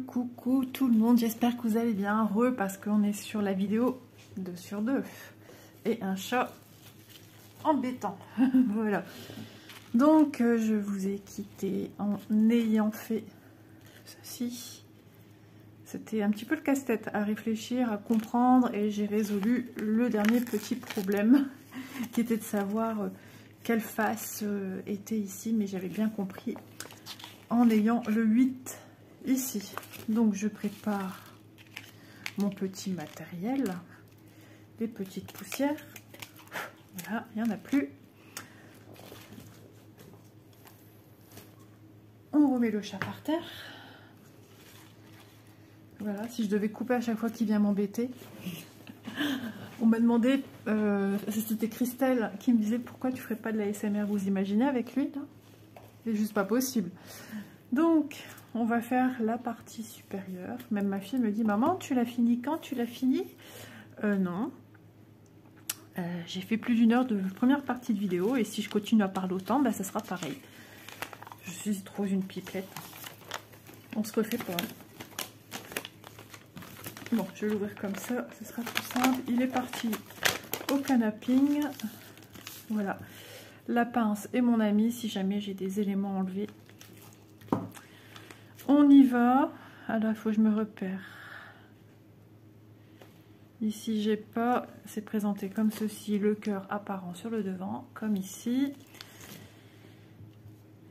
Coucou tout le monde, j'espère que vous allez bien. Parce qu'on est sur la vidéo 2 sur 2 et un chat embêtant. Voilà. Donc je vous ai quitté en ayant fait ceci. C'était un petit peu le casse-tête à réfléchir, à comprendre, et j'ai résolu le dernier petit problème qui était de savoir quelle face était ici, mais j'avais bien compris en ayant le 8 ici. Donc je prépare mon petit matériel, les petites poussières. Voilà, il n'y en a plus. On remet le chat par terre. Voilà, si je devais couper à chaque fois qu'il vient m'embêter. On m'a demandé, c'était Christelle qui me disait pourquoi tu ferais pas de la ASMR, vous imaginez avec lui là? C'est juste pas possible. Donc on va faire la partie supérieure. Même ma fille me dit, maman, tu l'as fini quand? Tu l'as fini? Non. J'ai fait plus d'une heure de première partie de vidéo, et si je continue à parler autant, bah, ça sera pareil. Je suis trop une pipelette. On se refait pas. Bon, je vais l'ouvrir comme ça, ce sera plus simple. Il est parti au canaping. Voilà. La pince est mon amie si jamais j'ai des éléments enlevés. On y va. Alors, il faut que je me repère. Ici, j'ai pas... C'est présenté comme ceci, le cœur apparent sur le devant, comme ici.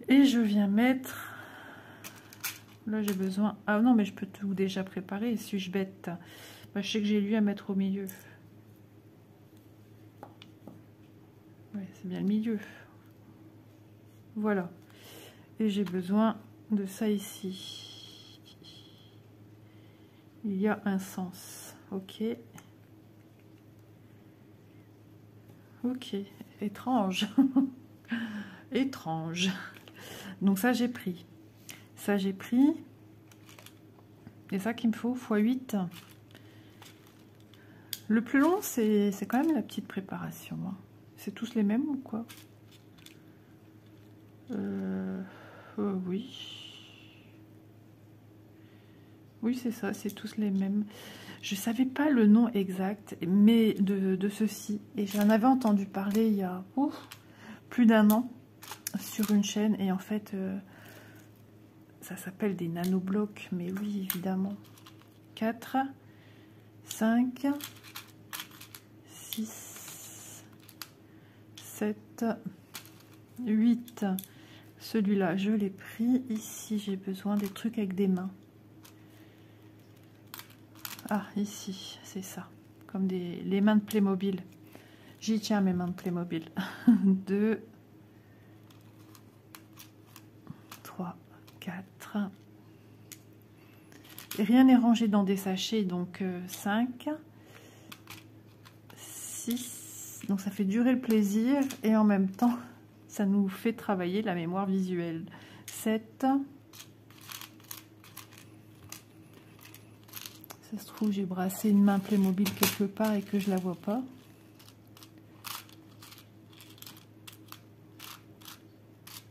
Et je viens mettre... Là, j'ai besoin... Ah non, mais je peux tout déjà préparer. Suis-je bête? Bah, je sais que j'ai lui à mettre au milieu. Ouais, c'est bien le milieu. Voilà. Et j'ai besoin de ça ici. Il y a un sens. Ok. Ok. Étrange. Étrange. Donc ça, j'ai pris. Ça, j'ai pris. C'est ça qu'il me faut, x8. Le plus long, c'est quand même la petite préparation. Hein. C'est tous les mêmes ou quoi? Oui. Oui, c'est ça, c'est tous les mêmes. Je ne savais pas le nom exact mais de ceci. Et j'en avais entendu parler il y a plus d'1 an sur une chaîne. Et en fait... ça s'appelle des nanoblocs, mais oui, évidemment. 4, 5, 6, 7, 8. Celui-là, je l'ai pris. Ici, j'ai besoin des trucs avec des mains. Ah, ici, c'est ça. Comme les mains de Playmobil. J'y tiens, mes mains de Playmobil. 2, 3, 4. Et rien n'est rangé dans des sachets, donc 5, 6. Donc ça fait durer le plaisir et en même temps, ça nous fait travailler la mémoire visuelle. 7. Ça se trouve, j'ai brassé une main Playmobil quelque part et que je la vois pas.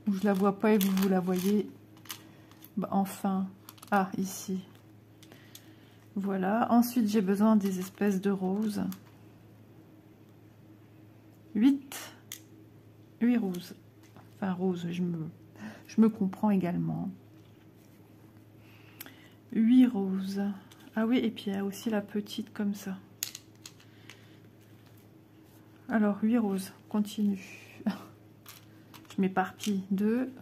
Ou je la vois pas et vous la voyez. Bah, enfin, ah, ici. Voilà. Ensuite, j'ai besoin des espèces de roses. 8 roses. Enfin, roses, je me comprends également. 8 roses. Ah oui, et puis il y a aussi la petite comme ça. Alors, 8 roses. Continue. Je m'éparpille. 2.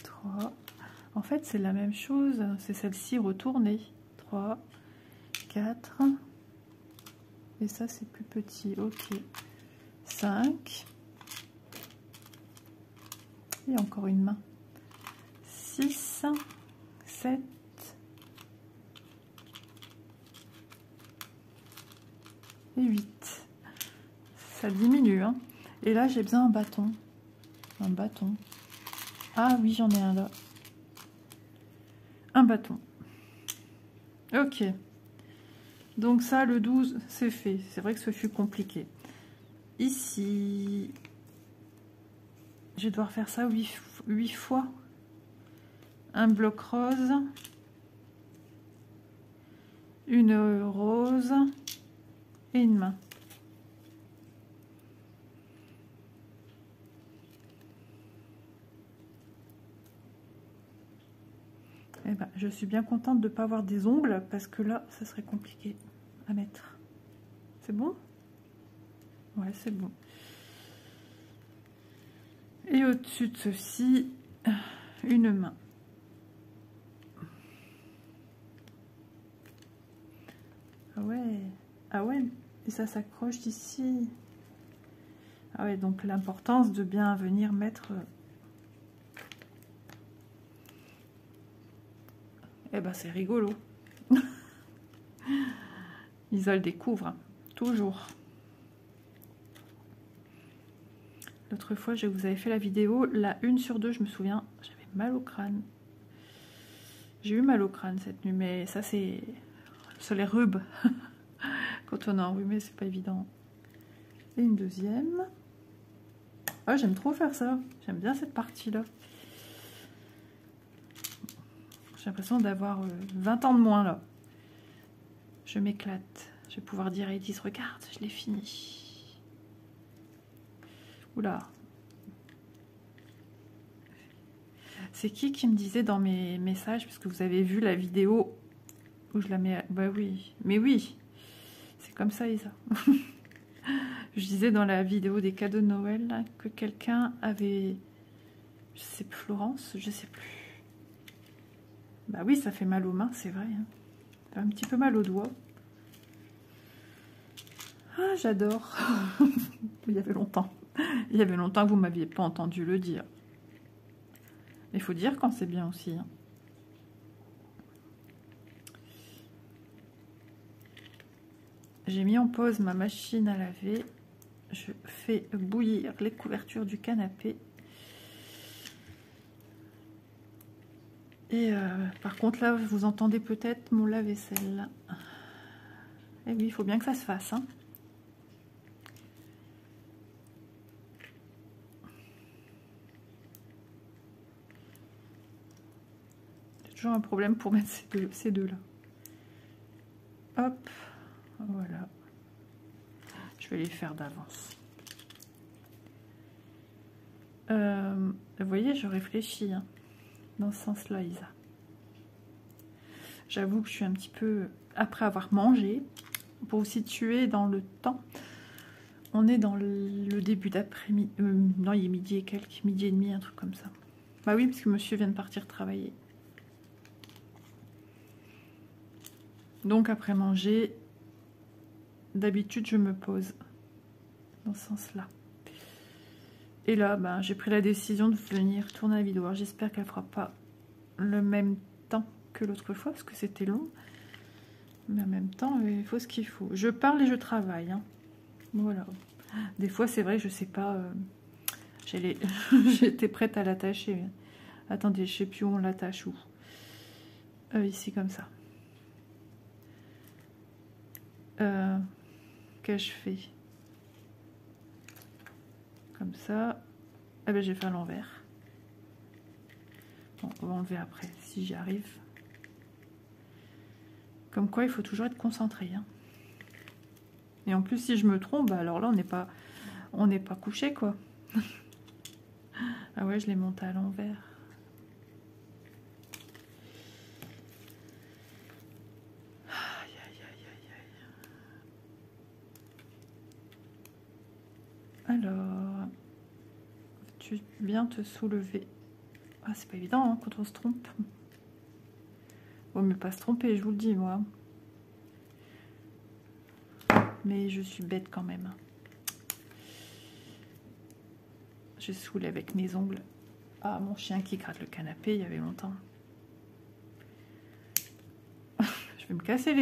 3. En fait, c'est la même chose. C'est celle-ci retournée. 3, 4. Et ça, c'est plus petit. Ok. 5. Et encore une main. 6, 7. Et 8. Ça diminue, hein. Et là, j'ai besoin d'un bâton. Un bâton. Ah oui, j'en ai un là. Un bâton. Ok. Donc ça, le 12, c'est fait. C'est vrai que ce fut compliqué. Ici, je vais devoir faire ça 8 fois. Un bloc rose, une rose et une main. Eh ben, je suis bien contente de ne pas avoir des ongles parce que là, ça serait compliqué à mettre. C'est bon? Ouais, c'est bon. Et au-dessus de ceci, une main. Ah ouais, et ça s'accroche d'ici. Ah ouais, donc l'importance de bien venir mettre... Eh ben c'est rigolo. Isa le découvre, hein, toujours. L'autre fois, je vous avais fait la vidéo, la 1 sur 2, je me souviens, j'avais mal au crâne. J'ai eu mal au crâne cette nuit, mais ça c'est sur les rubes. Quand on est enrhumé, c'est pas évident. Et une deuxième. Ah, j'aime trop faire ça. J'aime bien cette partie-là. J'ai l'impression d'avoir 20 ans de moins là. Je m'éclate. Je vais pouvoir dire à Edith, regarde, je l'ai fini. Oula. C'est qui me disait dans mes messages, parce que vous avez vu la vidéo où je la mets... Bah oui, mais oui. C'est comme ça, Isa. Je disais dans la vidéo des cadeaux de Noël là, que quelqu'un avait... Je sais plus, Florence, je sais plus. Bah oui, ça fait mal aux mains, c'est vrai. Hein. Ça fait un petit peu mal aux doigts. Ah, j'adore. Il y avait longtemps. Il y avait longtemps que vous ne m'aviez pas entendu le dire. Il faut dire quand c'est bien aussi. Hein. J'ai mis en pause ma machine à laver. Je fais bouillir les couvertures du canapé. Et par contre là, vous entendez peut-être mon lave-vaisselle. Et oui, il faut bien que ça se fasse. Hein. J'ai toujours un problème pour mettre ces deux-là. Hop, voilà. Je vais les faire d'avance. Vous voyez, je réfléchis hein, dans ce sens-là, Isa. J'avoue que je suis un petit peu... Après avoir mangé, pour vous situer dans le temps, on est dans le début d'après-midi. Non, il est midi et quelques, midi et demi, un truc comme ça. Bah oui, parce que monsieur vient de partir travailler. Donc après manger, d'habitude je me pose dans ce sens-là. Et là, ben, j'ai pris la décision de venir tourner la vidéo. J'espère qu'elle fera pas le même temps que l'autre fois, parce que c'était long. Mais en même temps, il faut ce qu'il faut. Je parle et je travaille. Hein. Voilà. Des fois, c'est vrai, je sais pas. J'étais prête à l'attacher. Attendez, je sais plus où on l'attache où. Ici, comme ça. Qu'ai-je fait? Comme ça. Ah ben j'ai fait à l'envers. Bon, on va enlever après, si j'y arrive. Comme quoi, il faut toujours être concentré. Hein. Et en plus, si je me trompe, bah alors là, on n'est pas couché, quoi. Ah ouais, je l'ai monté à l'envers. Aïe, aïe, aïe, aïe, aïe. Alors, tu viens te soulever. Ah, c'est pas évident hein, quand on se trompe. Vaut mieux pas se tromper, je vous le dis, moi. Mais je suis bête quand même. Je soulève avec mes ongles. Ah, mon chien qui gratte le canapé, il y avait longtemps. Je vais me casser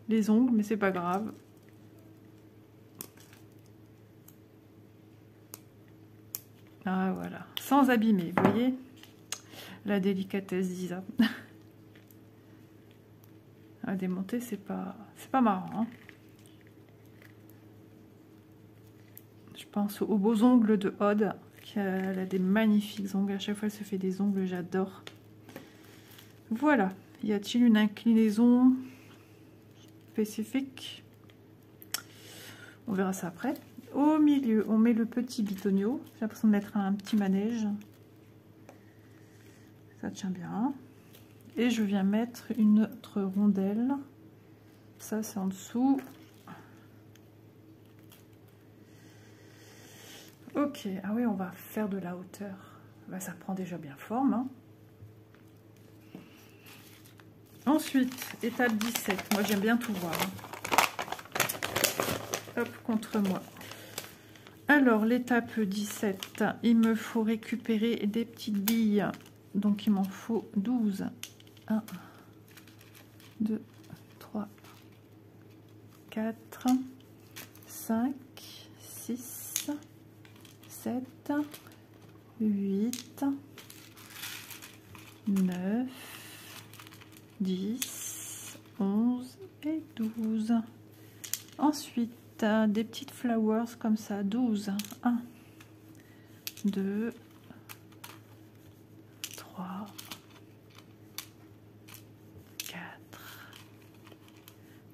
les ongles, mais c'est pas grave. Ah, voilà. Sans abîmer, vous voyez? La délicatesse d'Isa. À démonter, c'est pas marrant. Hein. Je pense aux beaux ongles de Aude Elle a des magnifiques ongles. À chaque fois, elle se fait des ongles, j'adore. Voilà. Y a-t-il une inclinaison spécifique? On verra ça après. Au milieu, on met le petit bitonio. J'ai l'impression de mettre un petit manège. Ça tient bien. Et je viens mettre une autre rondelle. Ça, c'est en dessous. Ok. Ah oui, on va faire de la hauteur. Bah, ça prend déjà bien forme. Hein. Ensuite, étape 17. Moi, j'aime bien tout voir. Hop, contre moi. Alors, l'étape 17, il me faut récupérer des petites billes. Donc, il m'en faut 12. 1, 2, 3, 4, 5, 6, 7, 8, 9, 10, 11 et 12. Ensuite, des petites flowers comme ça, 12. 1, 2, 3, 4,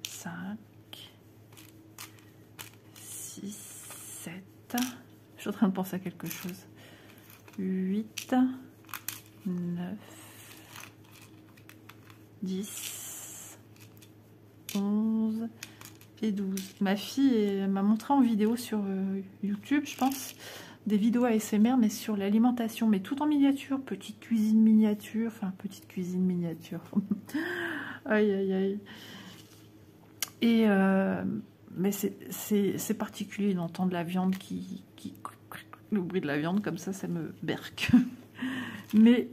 5, 6, 7. Je suis en train de penser à quelque chose. 8, 9, 10, 11 et 12. Ma fille m'a montré en vidéo sur YouTube, je pense, des vidéos ASMR, mais sur l'alimentation, mais tout en miniature, petite cuisine miniature, enfin petite cuisine miniature. Aïe, aïe, aïe. Et mais c'est particulier d'entendre la viande le bruit de la viande comme ça me berque. Mais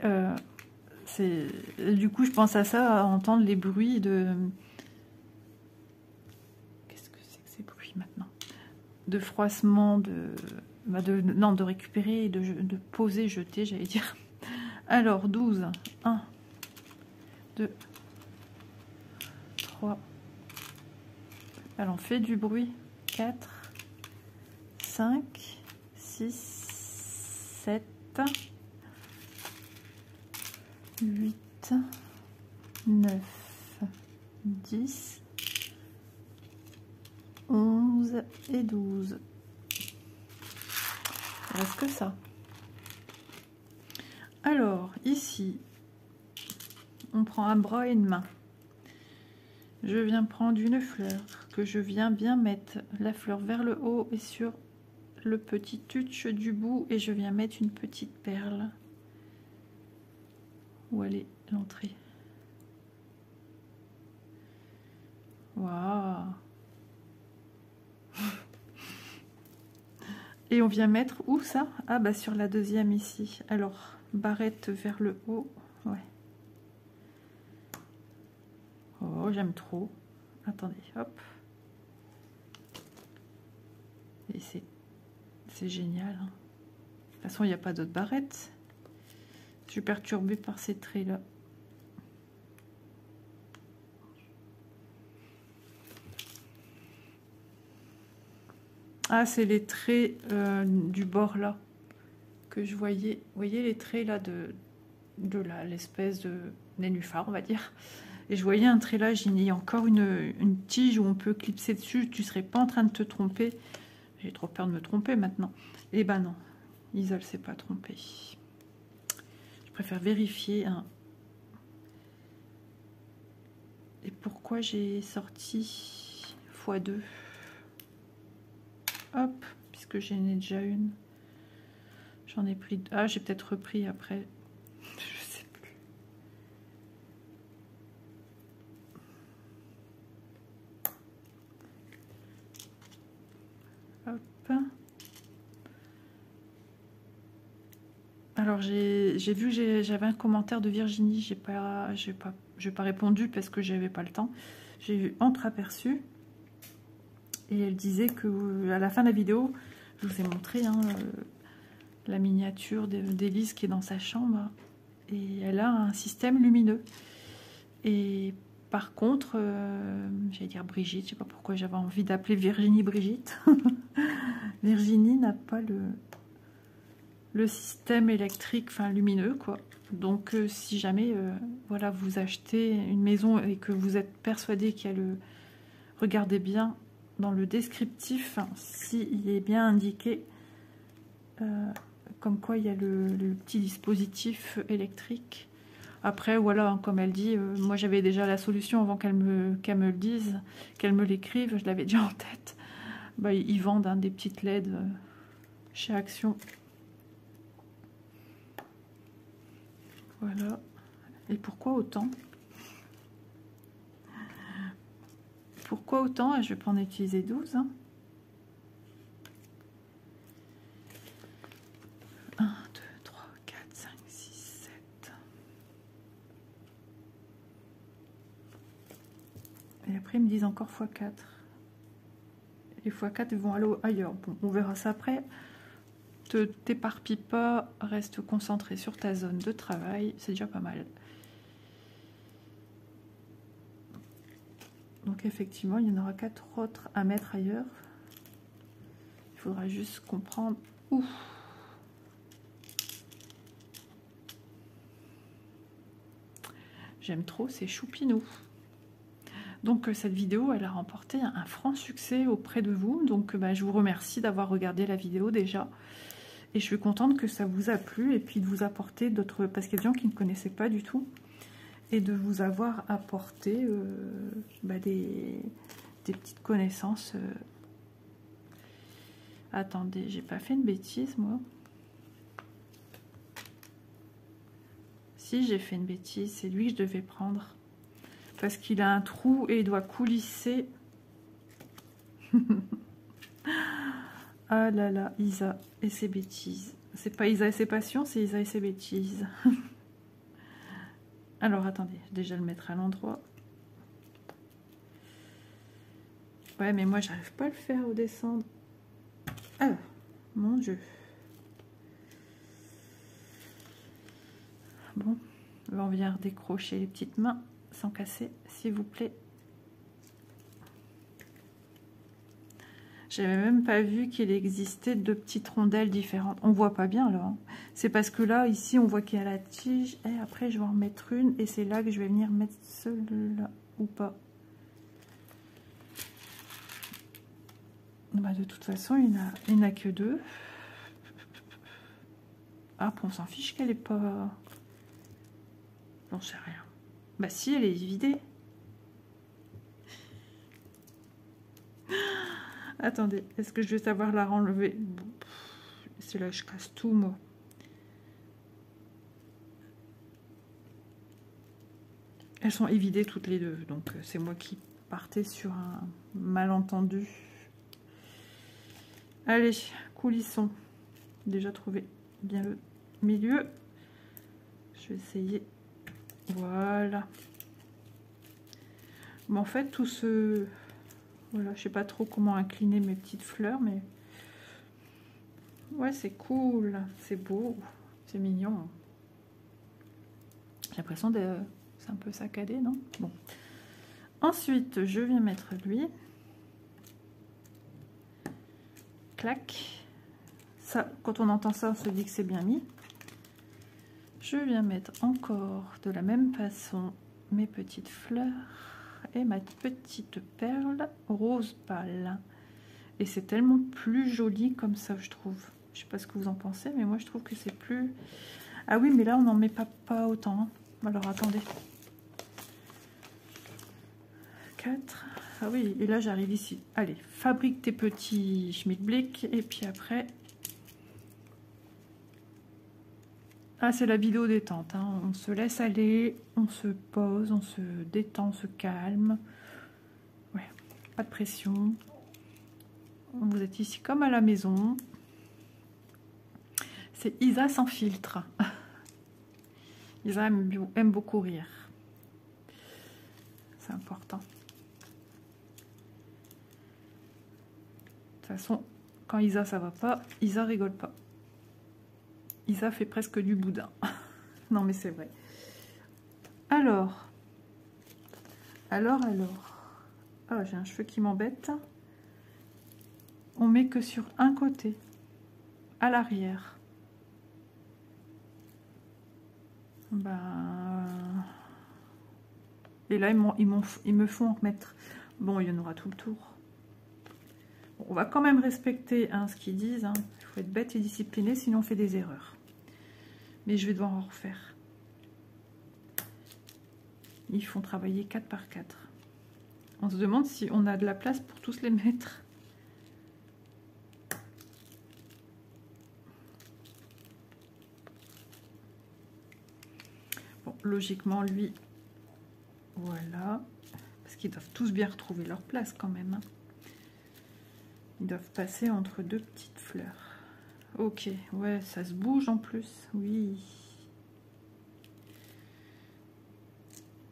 du coup, je pense à ça, à entendre les bruits de... Qu'est-ce que c'est que ces bruits maintenant? De froissement, de récupérer, de poser, jeter, j'allais dire. Alors, 12. 1, 2, 3. Elle en fait du bruit. 4, 5, 6, 7, 8, 9, 10, 11 et 12. Il reste que ça. Alors, ici, on prend un bras et une main. Je viens prendre une fleur que je viens bien mettre la fleur vers le haut et sur le petit touch du bout, et je viens mettre une petite perle. Où elle est l'entrée? Waouh! Et on vient mettre où ça? Ah bah sur la deuxième ici. Alors, barrette vers le haut. Ouais. Oh, j'aime trop. Attendez, hop. Et c'est génial. Hein. De toute façon, il n'y a pas d'autre barrette. Je suis perturbée par ces traits-là. Ah, c'est les traits du bord là que je voyais. Vous voyez les traits là de l'espèce de nénuphar, on va dire. Et je voyais un trait là, il y a encore une tige où on peut clipser dessus. Tu serais pas en train de te tromper. J'ai trop peur de me tromper maintenant. Eh ben non, Isole s'est pas trompée. Je préfère vérifier. Hein. Et pourquoi j'ai sorti x2? Hop, puisque j'en ai déjà une. J'en ai pris... Ah, j'ai peut-être repris après. Je sais plus. Hop. Alors, j'ai vu que j'avais un commentaire de Virginie. J'ai pas répondu parce que j'avais pas le temps. J'ai eu entreaperçu. Et elle disait que à la fin de la vidéo, je vous ai montré hein, la miniature d'Élise qui est dans sa chambre. Et elle a un système lumineux. Et par contre, j'allais dire Brigitte, je sais pas pourquoi j'avais envie d'appeler Virginie Brigitte. Virginie n'a pas le système électrique, enfin lumineux quoi. Donc si jamais voilà, vous achetez une maison et que vous êtes persuadé qu'il y a le... Regardez bien dans le descriptif, hein, s'il est bien indiqué comme quoi il y a le petit dispositif électrique. Après voilà, hein, comme elle dit, moi j'avais déjà la solution avant qu'elle me le dise, qu'elle me l'écrive, je l'avais déjà en tête. Bah, ils vendent hein, des petites LED chez Action. Voilà. Et pourquoi autant? Pourquoi autant? Je vais pas en utiliser 12. Hein. 1, 2, 3, 4, 5, 6, 7. Et après, ils me disent encore x4. Les x4, ils vont aller ailleurs. Bon, on verra ça après. Ne t'éparpille pas, reste concentré sur ta zone de travail. C'est déjà pas mal. Donc effectivement, il y en aura 4 autres à mettre ailleurs. Il faudra juste comprendre où. J'aime trop ces choupinous. Donc cette vidéo, elle a remporté un franc succès auprès de vous. Donc je vous remercie d'avoir regardé la vidéo déjà. Et je suis contente que ça vous a plu et puis de vous apporter d'autres... Parce qu'il y a des gens qui ne connaissaient pas du tout. Et de vous avoir apporté des petites connaissances. Attendez, j'ai pas fait une bêtise moi. Si, j'ai fait une bêtise, c'est lui que je devais prendre. Parce qu'il a un trou et il doit coulisser. Ah là là, Isa et ses bêtises. C'est pas Isa et ses passions, c'est Isa et ses bêtises. Alors attendez, je vais déjà le mettre à l'endroit. Ouais, mais moi j'arrive pas à le faire au descendre. Ah, mon Dieu. Bon, on vient décrocher les petites mains sans casser, s'il vous plaît. J'avais même pas vu qu'il existait 2 petites rondelles différentes. On voit pas bien là. Hein. C'est parce que là, ici, on voit qu'il y a la tige. Et après, je vais en remettre une. Et c'est là que je vais venir mettre celle-là. Ou pas. Bah, de toute façon, il n'y en a que 2. Ah, on s'en fiche qu'elle est pas... J'en sais rien. Bah si, elle est vidée. Attendez, est-ce que je vais savoir la renlever? C'est là, je casse tout, moi. Elles sont évidées toutes les deux, donc c'est moi qui partais sur un malentendu. Allez, coulissons. Déjà trouvé bien le milieu. Je vais essayer. Voilà. Mais en fait, tout ce... Voilà, je sais pas trop comment incliner mes petites fleurs, mais... Ouais, c'est cool. C'est beau. C'est mignon. J'ai l'impression de... C'est un peu saccadé, non? Bon. Ensuite, je viens mettre lui. Clac. Ça, quand on entend ça, on se dit que c'est bien mis. Je viens mettre encore de la même façon mes petites fleurs et ma petite perle rose pâle. Et c'est tellement plus joli comme ça, je trouve. Je sais pas ce que vous en pensez, mais moi je trouve que c'est plus... Ah oui, mais là on n'en met pas autant. Hein. Alors attendez. 4. Ah oui, et là j'arrive ici. Allez, fabrique tes petits schmilblick et puis après... Ah, c'est la vidéo détente, hein. On se laisse aller, on se pose, on se détend, on se calme. Ouais, pas de pression. Vous êtes ici comme à la maison. C'est Isa sans filtre. Isa aime beaucoup rire. C'est important. De toute façon, quand Isa ça va pas, Isa rigole pas. Isa fait presque du boudin. Non mais c'est vrai. Alors. Ah, j'ai un cheveu qui m'embête. On met que sur un côté, à l'arrière. Ben... Et là, ils me font en mettre... Bon, il y en aura tout le tour. Bon, on va quand même respecter hein, ce qu'ils disent. Hein. Il faut être bête et discipliné, sinon on fait des erreurs. Mais je vais devoir en refaire. Ils font travailler 4 par 4. On se demande si on a de la place pour tous les mettre. Bon, logiquement, lui, voilà. Parce qu'ils doivent tous bien retrouver leur place quand même. Hein. Ils doivent passer entre deux petites fleurs. Ok, ouais, ça se bouge en plus. Oui.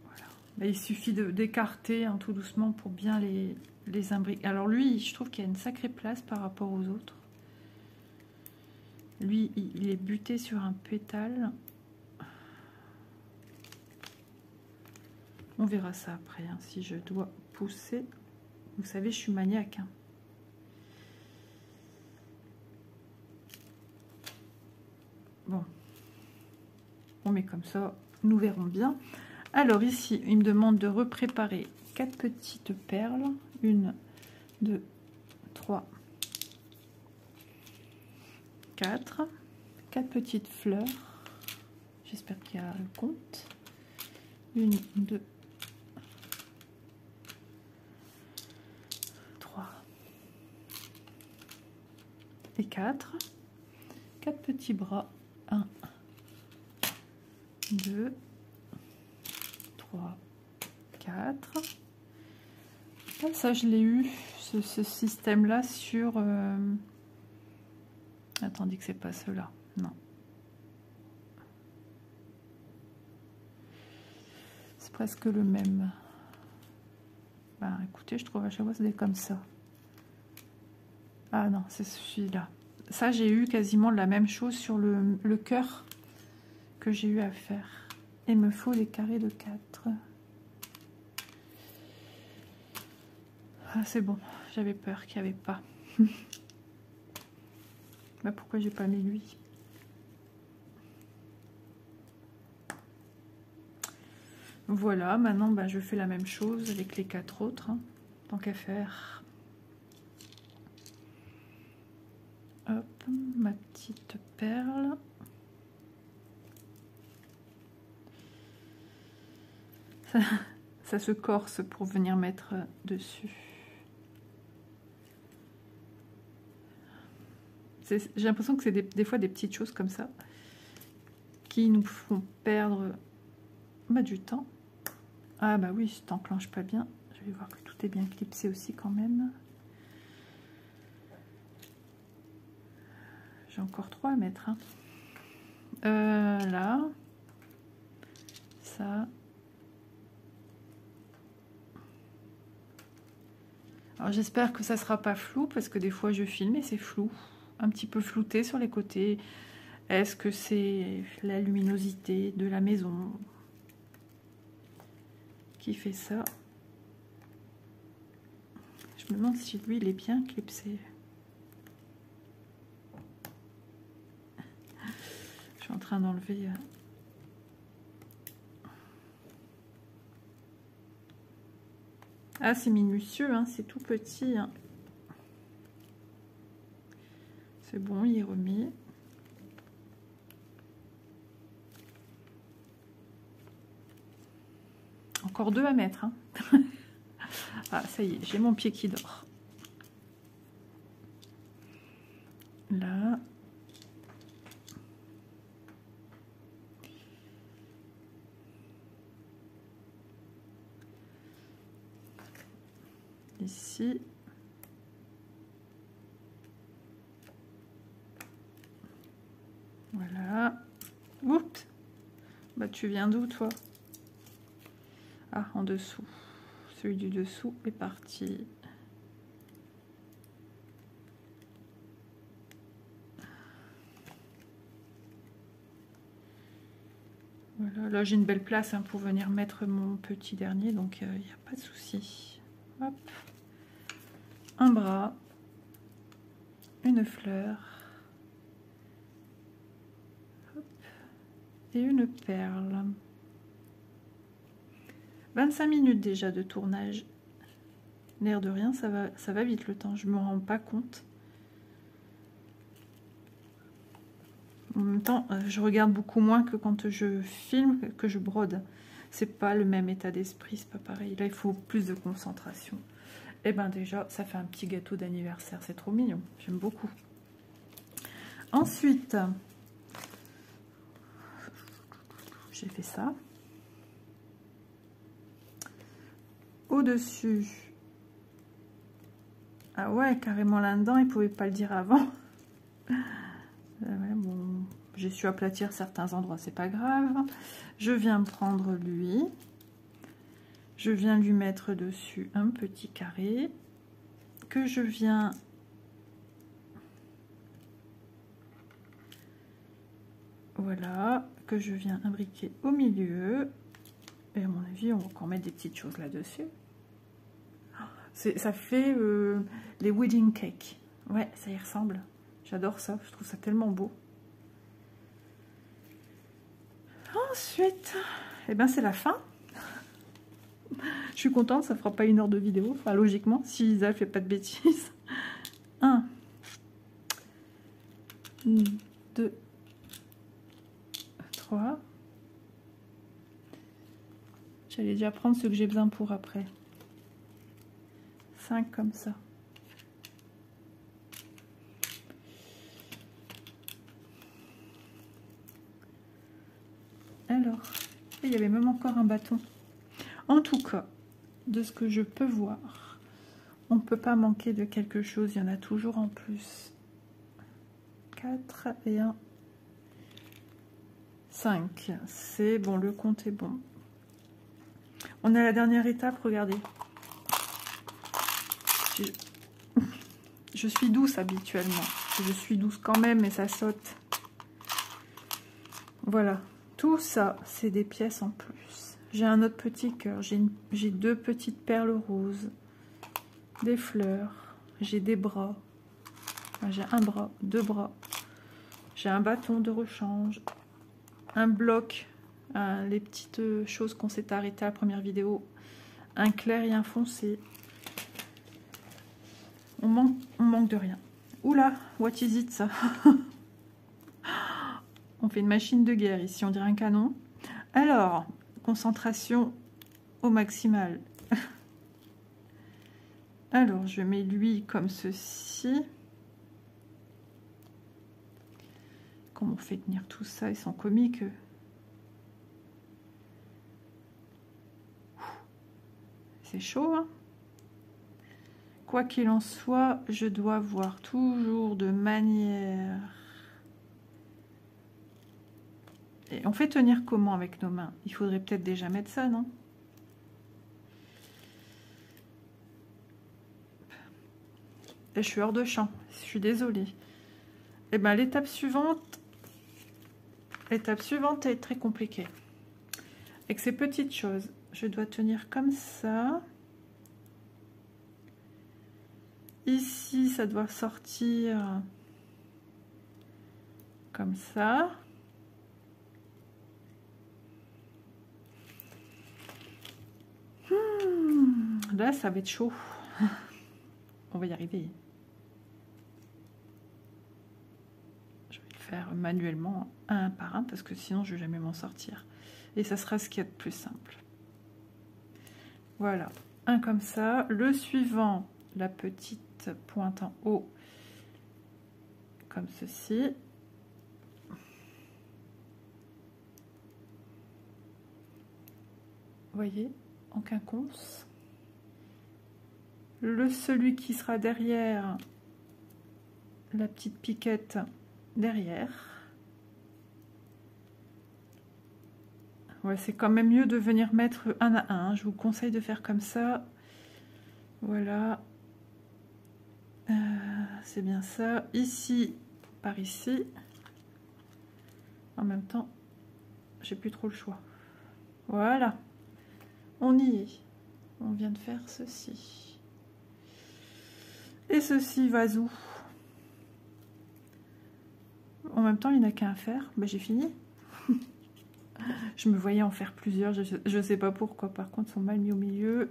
Voilà. Bah, il suffit d'écarter hein, tout doucement pour bien les imbriquer. Alors lui, je trouve qu'il y a une sacrée place par rapport aux autres. Lui, il est buté sur un pétale. On verra ça après, hein, si je dois pousser. Vous savez, je suis maniaque. Hein. Bon. On met comme ça, nous verrons bien. Alors ici, il me demande de repréparer 4 petites perles. 1, 2, 3, 4. 4 petites fleurs. J'espère qu'il y a le compte. 1, 2, 3 et 4. 4 petits bras. 1, 2, 3, 4. Ça, je l'ai eu, ce système-là, sur... Attendez que c'est pas ceux-là. Non. C'est presque le même. Ben, écoutez, je trouve à chaque fois c'est comme ça. Ah non, c'est celui-là. Ça, j'ai eu quasiment la même chose sur le cœur que j'ai eu à faire. Il me faut des carrés de 4. Ah, c'est bon, j'avais peur qu'il n'y avait pas. Bah, pourquoi j'ai pas mis lui? Voilà, maintenant bah, je fais la même chose avec les 4 autres, hein, tant qu'à faire. Hop, ma petite perle. Ça se corse pour venir mettre dessus. J'ai l'impression que c'est des fois des petites choses comme ça qui nous font perdre bah, du temps. Ah bah oui, si t'enclenches pas bien, je vais voir que tout est bien clipsé aussi quand même. J'ai encore 3 à mettre. Hein. Là, ça. Alors j'espère que ça sera pas flou parce que des fois je filme et c'est flou. Un petit peu flouté sur les côtés. Est-ce que c'est la luminosité de la maison qui fait ça? Je me demande si lui il est bien clipsé. Je suis en train d'enlever. Ah, c'est minutieux, hein, c'est tout petit. Hein. C'est bon, il est remis. Encore 2 à mettre. Hein. Ah, ça y est, j'ai mon pied qui dort. Là. Ici. Voilà. Oups. Bah, tu viens d'où, toi? Ah, en dessous. Celui du dessous est parti. Voilà, là j'ai une belle place hein, pour venir mettre mon petit dernier, donc il n'y a pas de souci. Hop. Un bras, une fleur. Hop. et une perle. 25 minutes déjà de tournage. L'air de rien, ça va vite le temps, je me rends pas compte. En même temps, je regarde beaucoup moins que quand je filme, que je brode. C'est pas le même état d'esprit, c'est pas pareil. Là, il faut plus de concentration. Et ben déjà, ça fait un petit gâteau d'anniversaire. C'est trop mignon, j'aime beaucoup. Ensuite, j'ai fait ça. Au-dessus. Ah ouais, carrément là-dedans, il ne pouvait pas le dire avant. Ouais, bon, j'ai su aplatir certains endroits, c'est pas grave. Je viens prendre lui. Je viens lui mettre dessus un petit carré que je viens voilà, que je viens imbriquer au milieu. Et à mon avis, on va encore mettre des petites choses là-dessus. Ça fait les wedding cakes. Ouais, ça y ressemble. J'adore ça, je trouve ça tellement beau. Ensuite, eh ben c'est la fin. Je suis contente, ça fera pas 1 heure de vidéo. Enfin, logiquement, si Isa fait pas de bêtises. 1, 2, 3. J'allais déjà prendre ce que j'ai besoin pour après. 5 comme ça. Alors, il y avait même encore un bâton. En tout cas, de ce que je peux voir, on ne peut pas manquer de quelque chose. Il y en a toujours en plus. 4 et 1. 5. C'est bon, le compte est bon. On est à la dernière étape, regardez. Je suis douce habituellement. Je suis douce quand même, mais ça saute. Voilà. Tout ça, c'est des pièces en plus. J'ai un autre petit cœur. J'ai 2 petites perles roses. Des fleurs. J'ai des bras. J'ai un bras, 2 bras. J'ai un bâton de rechange. Un bloc. Les petites choses qu'on s'est arrêtées à la première vidéo. Un clair et un foncé. On manque de rien. Oula, what is it ça? On fait une machine de guerre ici, on dirait un canon. Alors, concentration au maximal. Alors, je mets lui comme ceci. Comment on fait tenir tout ça? Ils sont comiques. C'est chaud, hein? Quoi qu'il en soit, je dois voir toujours de manière... Et on fait tenir comment avec nos mains? Il faudrait peut-être déjà mettre ça, non? Et je suis hors de champ, je suis désolée. Et bien l'étape suivante est très compliquée. Avec ces petites choses, je dois tenir comme ça. Ici, ça doit sortir comme ça. Là, ça va être chaud. On va y arriver. Je vais le faire manuellement, un par un, parce que sinon, je ne vais jamais m'en sortir. Et ça sera ce qu'il y a de plus simple. Voilà, un comme ça. Le suivant, la petite pointe en haut, comme ceci. Vous voyez, en quinconce. Celui qui sera derrière, la petite piquette derrière. Ouais, c'est quand même mieux de venir mettre un à un. Je vous conseille de faire comme ça. Voilà. C'est bien ça. Ici, par ici. En même temps, j'ai plus trop le choix. Voilà. On y est. On vient de faire ceci. Et ceci va où? En même temps, il n'y en a qu'à faire. Ben, j'ai fini. Je me voyais en faire plusieurs, je sais pas pourquoi. Par contre, ils sont mal mis au milieu.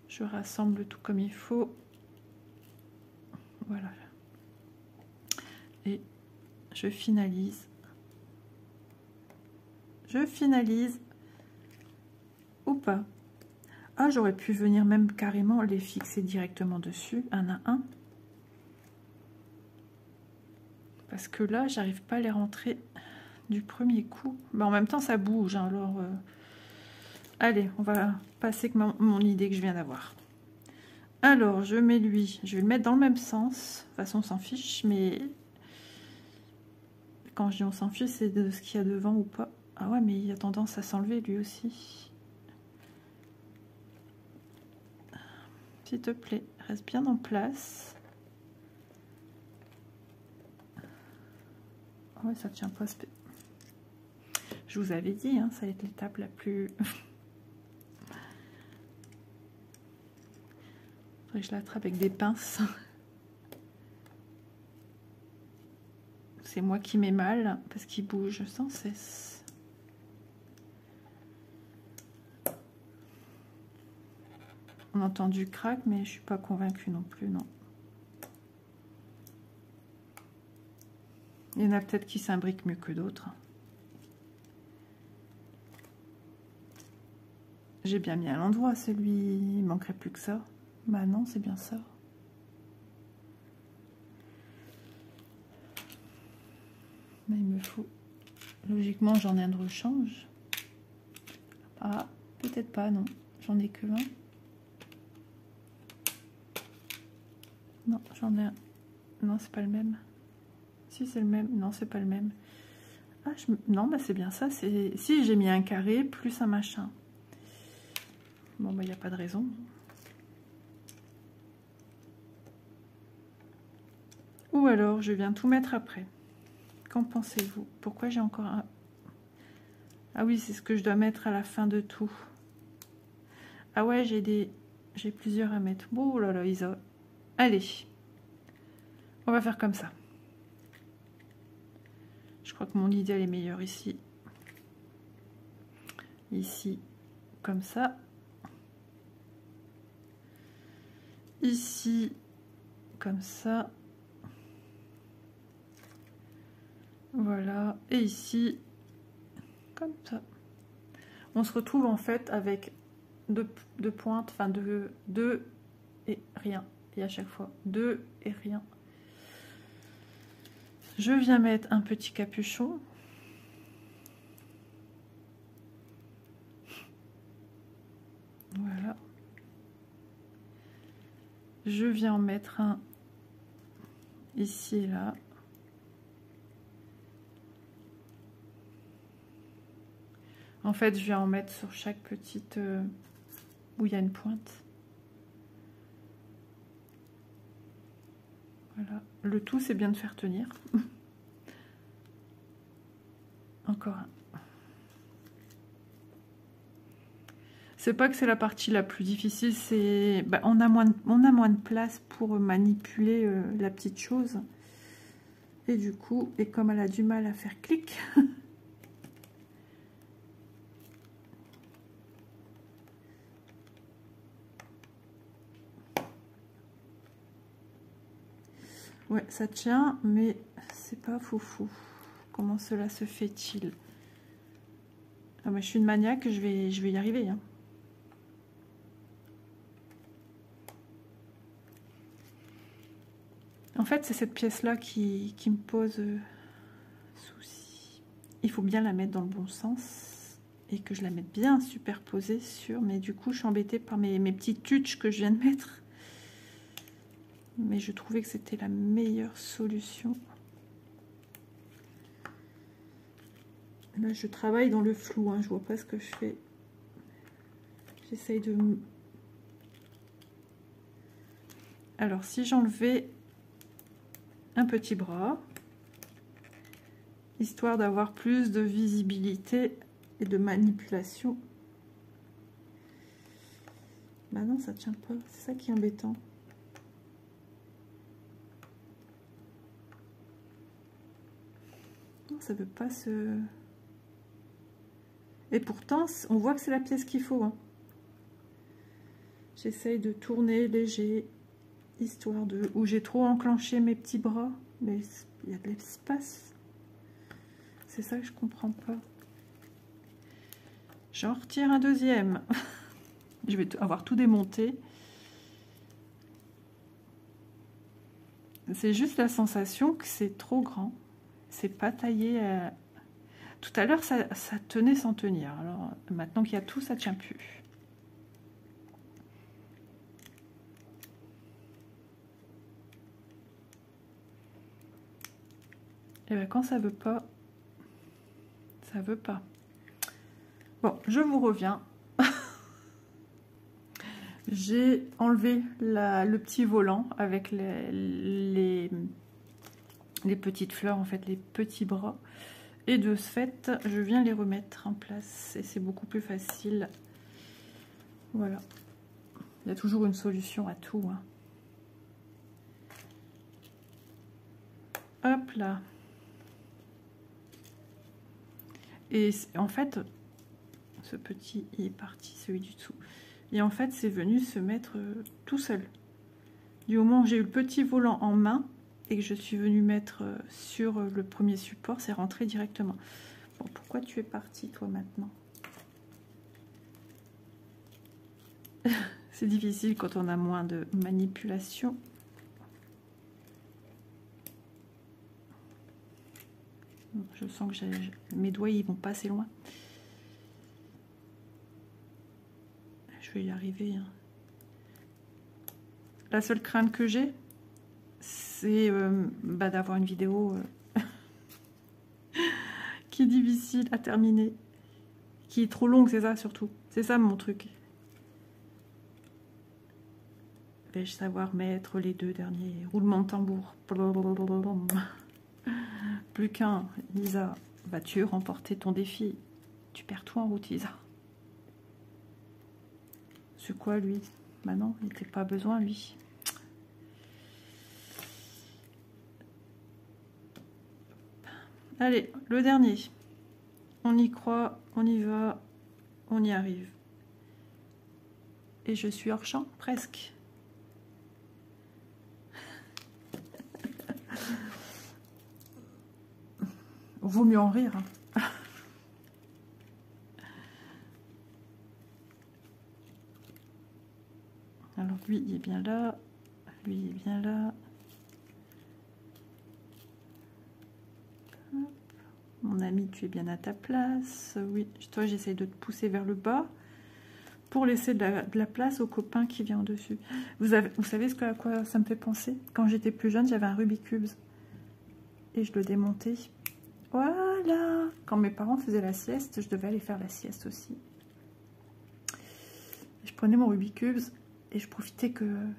Je rassemble tout comme il faut. Voilà. Et je finalise. Je finalise. Ou pas. Ah, j'aurais pu venir même carrément les fixer directement dessus, un à un. Parce que là, j'arrive pas à les rentrer du premier coup. Mais en même temps, ça bouge. Hein, alors, allez, on va passer avec mon idée que je viens d'avoir. Alors, je mets lui. Je vais le mettre dans le même sens. De toute façon, on s'en fiche. Mais quand je dis on s'en fiche, c'est de ce qu'il y a devant ou pas. Ah ouais, mais il a tendance à s'enlever lui aussi. S'il te plaît, reste bien en place. Ouais, ça tient pas. Je vous avais dit, hein, ça va être l'étape la plus... Faudrait que je l'attrape avec des pinces. C'est moi qui mets mal, parce qu'il bouge sans cesse. On entend du crack, mais je suis pas convaincue non plus, non. Il y en a peut-être qui s'imbriquent mieux que d'autres. J'ai bien mis à l'endroit celui, il manquerait plus que ça. Bah non, c'est bien ça. Mais il me faut... Logiquement, j'en ai un de rechange. Ah, peut-être pas, non. J'en ai que un. Non, j'en ai un. Non, c'est pas le même. Si, c'est le même. Non, c'est pas le même. Ah, non, bah c'est bien ça. Si, j'ai mis un carré plus un machin. Bon, bah, il n'y a pas de raison. Ou alors, je viens tout mettre après. Qu'en pensez-vous? Pourquoi j'ai encore un... Ah oui, c'est ce que je dois mettre à la fin de tout. Ah ouais, j'ai plusieurs à mettre. Oh là là, Isa. Allez. On va faire comme ça. Je crois que mon idéal est meilleur ici. Ici, comme ça. Ici, comme ça. Voilà. Et ici, comme ça. On se retrouve en fait avec deux pointes, enfin deux et rien. Et à chaque fois, 2 et rien. Je viens mettre un petit capuchon. Voilà. Je viens en mettre un ici et là. En fait, je viens en mettre sur chaque petite... où il y a une pointe. Voilà. Le tout, c'est bien de faire tenir. Encore un. C'est pas que c'est la partie la plus difficile, c'est... Bah, on a moins de place pour manipuler la petite chose. Et du coup, et comme elle a du mal à faire clic... Ouais, ça tient, mais c'est pas foufou. Comment cela se fait-il? Ah, mais je suis une maniaque, je vais y arriver. Hein. En fait, c'est cette pièce-là qui me pose souci. Il faut bien la mettre dans le bon sens et que je la mette bien superposée sur... Mais du coup, je suis embêtée par mes petites tuches que je viens de mettre. Mais je trouvais que c'était la meilleure solution. Là, je travaille dans le flou, hein, je vois pas ce que je fais. J'essaye de... Alors, si j'enlevais un petit bras, histoire d'avoir plus de visibilité et de manipulation. Bah non, ça tient pas, c'est ça qui est embêtant. Non, ça veut pas se... Et pourtant, on voit que c'est la pièce qu'il faut. Hein. J'essaye de tourner léger, histoire de... Où j'ai trop enclenché mes petits bras. Mais il y a de l'espace. C'est ça que je comprends pas. J'en retire un deuxième. Je vais avoir tout démonté. C'est juste la sensation que c'est trop grand. C'est pas taillé. Tout à l'heure, ça tenait sans tenir. Alors maintenant qu'il y a tout, ça tient plus. Et bien quand ça veut pas, ça veut pas. Bon, je vous reviens. J'ai enlevé le petit volant avec les petites fleurs, en fait, les petits bras. Et de ce fait, je viens les remettre en place. Et c'est beaucoup plus facile. Voilà. Il y a toujours une solution à tout. Hein. Hop là. Et en fait, ce petit il est parti, celui du dessous. Et en fait, c'est venu se mettre tout seul. Du moment où j'ai eu le petit volant en main et que je suis venue mettre sur le premier support, c'est rentré directement. Bon, pourquoi tu es parti, toi, maintenant? C'est difficile quand on a moins de manipulation. Je sens que mes doigts, ils vont pas assez loin. Je vais y arriver. Hein. La seule crainte que j'ai, c'est d'avoir une vidéo qui est difficile à terminer, qui est trop longue, c'est ça surtout. C'est ça mon truc. Vais-je savoir mettre les 2 derniers roulements de tambour? Plus qu'un. Lisa, vas-tu remporter ton défi? Tu perds tout en route, Lisa. C'est quoi, lui? Bah non, il n'était pas besoin, lui. Allez, le dernier. On y croit, on y va, on y arrive. Et je suis hors champ, presque. Vaut mieux en rire. Hein. Alors lui, il est bien là. Lui, il est bien là. Hop. Mon ami, tu es bien à ta place. Oui, toi, j'essaye de te pousser vers le bas pour laisser de la place au copain qui vient au-dessus. Vous savez à quoi ça me fait penser? Quand j'étais plus jeune, j'avais un Rubik's Cube. Et je le démontais. Voilà. Quand mes parents faisaient la sieste, je devais aller faire la sieste aussi. Je prenais mon Rubik's Cube et je profitais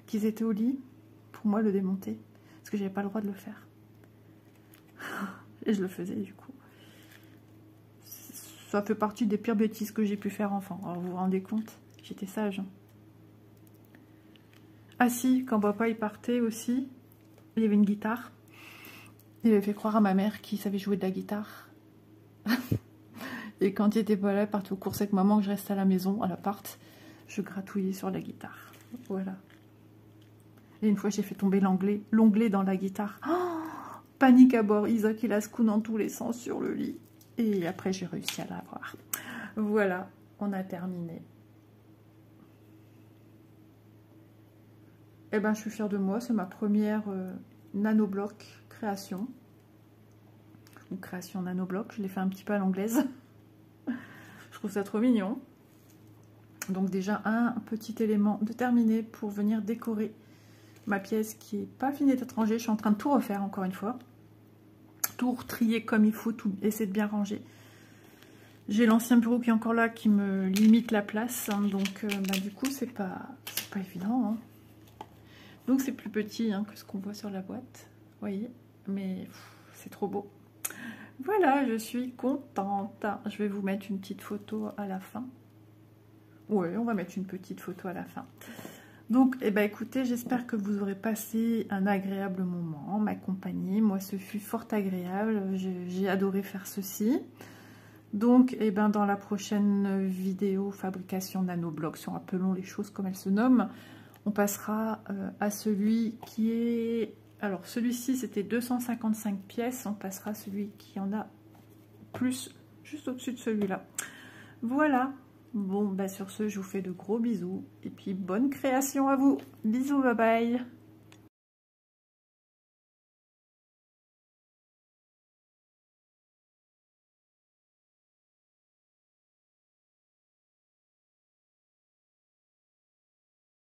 qu'ils étaient au lit pour moi le démonter. Parce que j'avais pas le droit de le faire. Et je le faisais du coup. Ça fait partie des pires bêtises que j'ai pu faire enfant. Alors vous vous rendez compte? J'étais sage. Hein. Ah si, quand papa il partait aussi, il y avait une guitare. Il avait fait croire à ma mère qu'il savait jouer de la guitare. Et quand il était pas là, il partait aux courses avec maman, que je restais à la maison, à l'appart, je gratouillais sur la guitare. Voilà. Et une fois, j'ai fait tomber l'onglet dans la guitare. Oh, panique à bord. Isaac, il a secoué dans tous les sens sur le lit. Et après, j'ai réussi à l'avoir. Voilà, on a terminé. Eh ben, je suis fière de moi. C'est ma première nanobloc création. Ou création nanobloc. Je l'ai fait un petit peu à l'anglaise. Je trouve ça trop mignon. Donc déjà, un petit élément de terminé pour venir décorer ma pièce qui n'est pas finie d'être rangée. Je suis en train de tout refaire encore une fois. Tout trier comme il faut, tout essayer de bien ranger. J'ai l'ancien bureau qui est encore là, qui me limite la place. Hein, donc du coup, c'est pas évident. Hein. Donc c'est plus petit hein, que ce qu'on voit sur la boîte. Vous voyez, mais c'est trop beau. Voilà, je suis contente. Je vais vous mettre une petite photo à la fin. Ouais, on va mettre une petite photo à la fin. Donc, eh ben, écoutez, j'espère que vous aurez passé un agréable moment, ma compagnie. Moi, ce fut fort agréable. J'ai adoré faire ceci. Donc, eh ben, dans la prochaine vidéo fabrication nanoblocs, si on appelons les choses comme elles se nomment, on passera à celui qui est... Alors, celui-ci, c'était 255 pièces. On passera à celui qui en a plus, juste au-dessus de celui-là. Voilà. Bon, bah sur ce, je vous fais de gros bisous. Et puis, bonne création à vous. Bisous, bye bye.